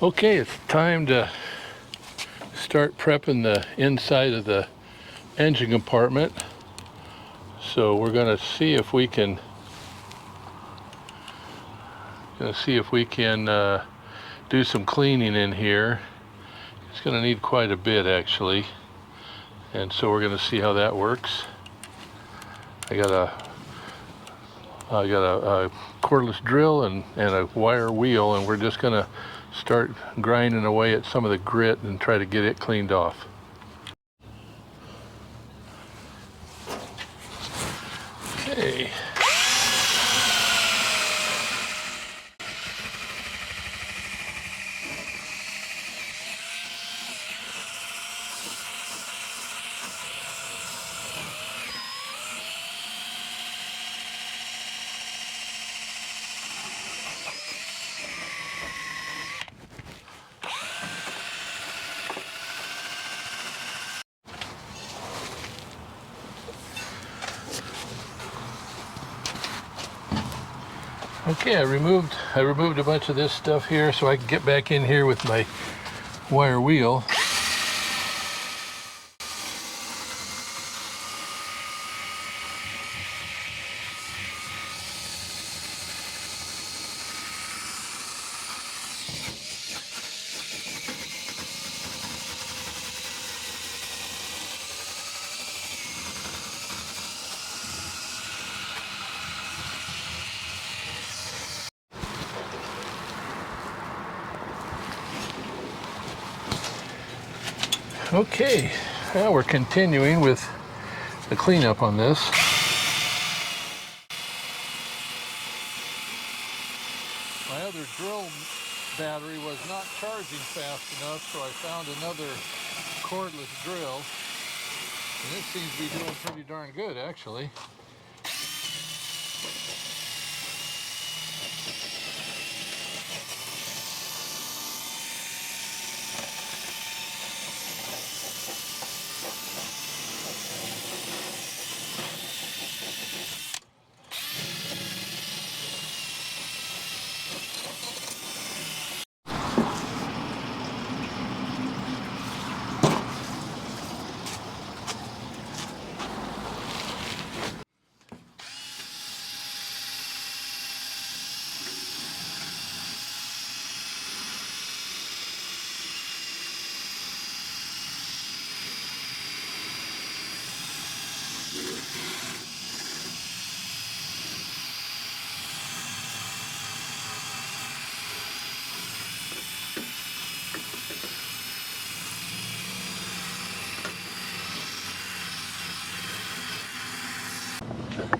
Okay, it's time to start prepping the inside of the engine compartment. So we're going to see if we can do some cleaning in here. It's going to need quite a bit actually, and so we're going to see how that works. I got a cordless drill and a wire wheel, and we're just going to start grinding away at some of the grit and try to get it cleaned off. Okay. Okay, I removed a bunch of this stuff here so I can get back in here with my wire wheel. Okay, now we're continuing with the cleanup on this. My other drill battery was not charging fast enough, so I found another cordless drill, and it seems to be doing pretty darn good actually.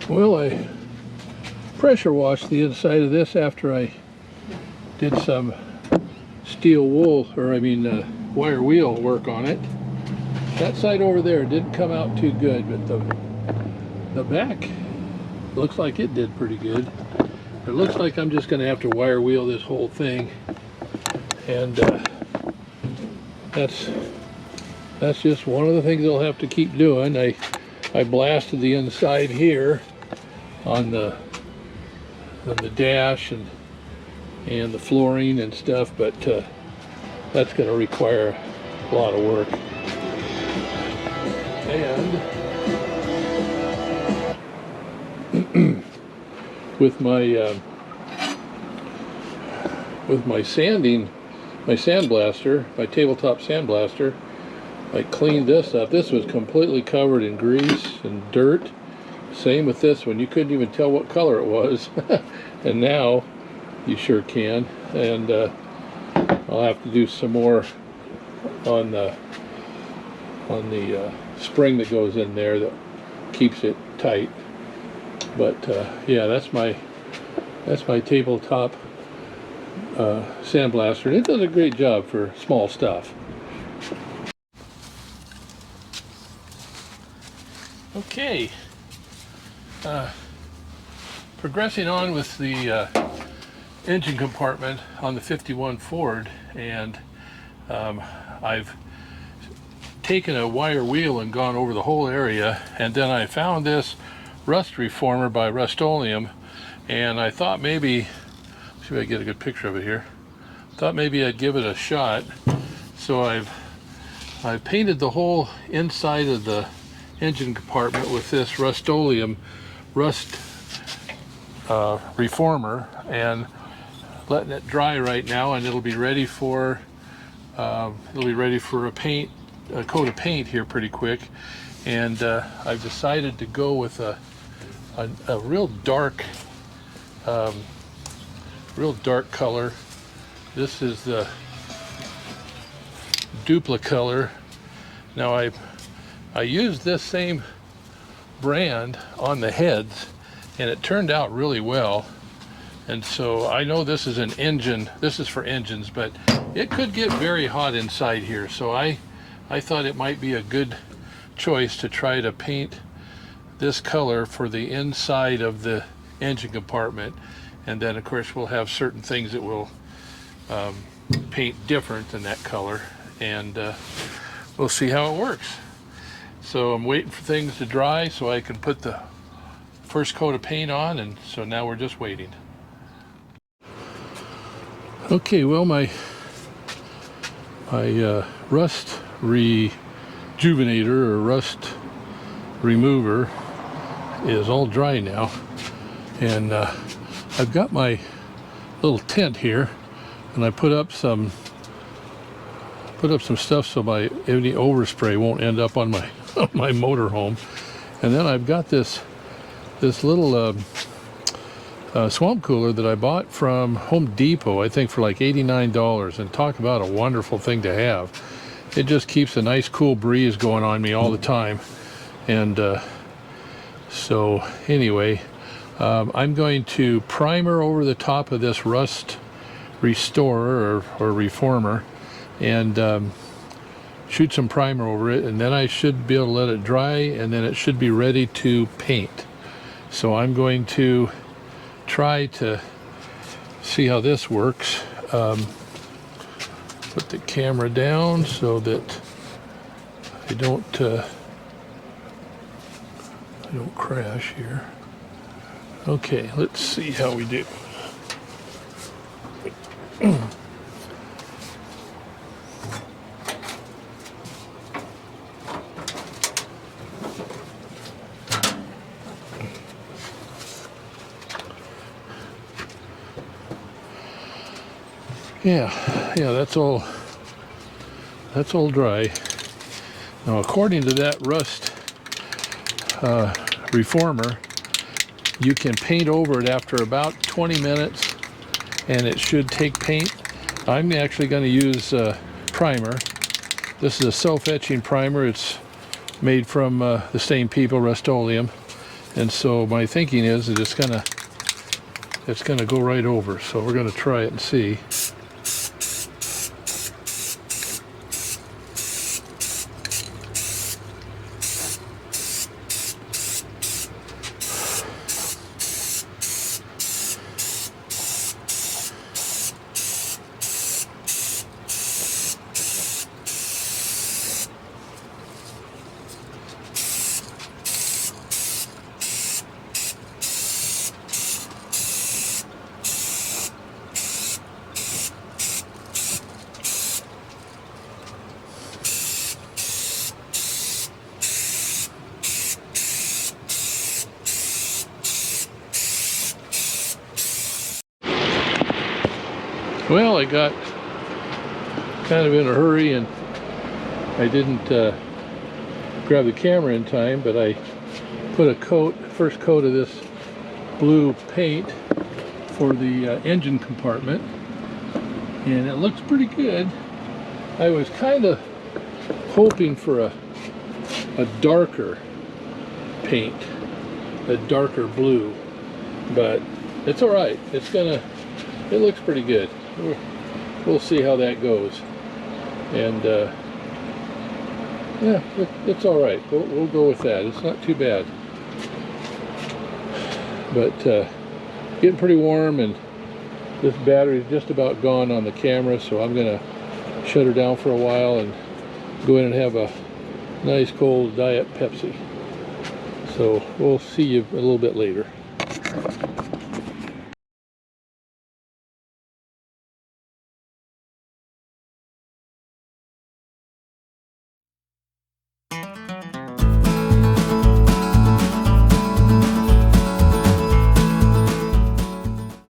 Well, I pressure washed the inside of this after I did some steel wool, wire wheel work on it. That side over there didn't come out too good, but the back looks like it did pretty good. It looks like I'm just going to have to wire wheel this whole thing, and that's just one of the things I'll have to keep doing. I blasted the inside here on the dash and the flooring and stuff, but that's going to require a lot of work. And with my sandblaster, my tabletop sandblaster, I cleaned this up. This was completely covered in grease and dirt. Same with this one. You couldn't even tell what color it was. And now you sure can. And I'll have to do some more on the spring that goes in there that keeps it tight. But yeah, that's my tabletop sandblaster, and it does a great job for small stuff. Okay, progressing on with the engine compartment on the 51 Ford, and I've taken a wire wheel and gone over the whole area, and then I found this rust reformer by Rust-Oleum, and I thought maybe, see if I get a good picture of it here. thought maybe I'd give it a shot. So I've painted the whole inside of the engine compartment with this Rust-Oleum rust reformer, and letting it dry right now, and it'll be ready for a coat of paint here pretty quick. And I've decided to go with a real dark color. This is the Dupla color. Now I used this same brand on the heads, and it turned out really well. And so I know this is for engines, but it could get very hot inside here. So I thought it might be a good choice to try to paint this color for the inside of the engine compartment. And then of course we'll have certain things that will paint different than that color, and we'll see how it works. So I'm waiting for things to dry so I can put the first coat of paint on, and so now we're just waiting. Okay, well, my rust rejuvenator or rust remover is all dry now, and I've got my little tent here, and I put up some stuff so any overspray won't end up on my my motorhome. And then I've got this little swamp cooler that I bought from Home Depot, I think for like $89, and talk about a wonderful thing to have. It just keeps a nice cool breeze going on me all the time. And so anyway, I'm going to primer over the top of this rust restorer or reformer, and shoot some primer over it, and then I should be able to let it dry, and then it should be ready to paint. So I'm going to try to see how this works. Put the camera down so that I don't crash here. Okay, let's see how we do. Yeah, that's all dry. Now, according to that rust reformer, you can paint over it after about 20 minutes, and it should take paint. I'm actually going to use primer. This is a self-etching primer. It's made from the same people, Rust-Oleum, and so my thinking is that it's gonna go right over. So we're going to try it and see. Well, I got kind of in a hurry, and I didn't grab the camera in time, but I put a first coat of this blue paint for the engine compartment, and it looks pretty good. I was kind of hoping for a darker paint, a darker blue, but it's all right. It looks pretty good. We'll see how that goes, and yeah, it's all right. We'll go with that. It's not too bad, but getting pretty warm, and this battery is just about gone on the camera, so I'm gonna shut her down for a while and go in and have a nice cold Diet Pepsi. So we'll see you a little bit later.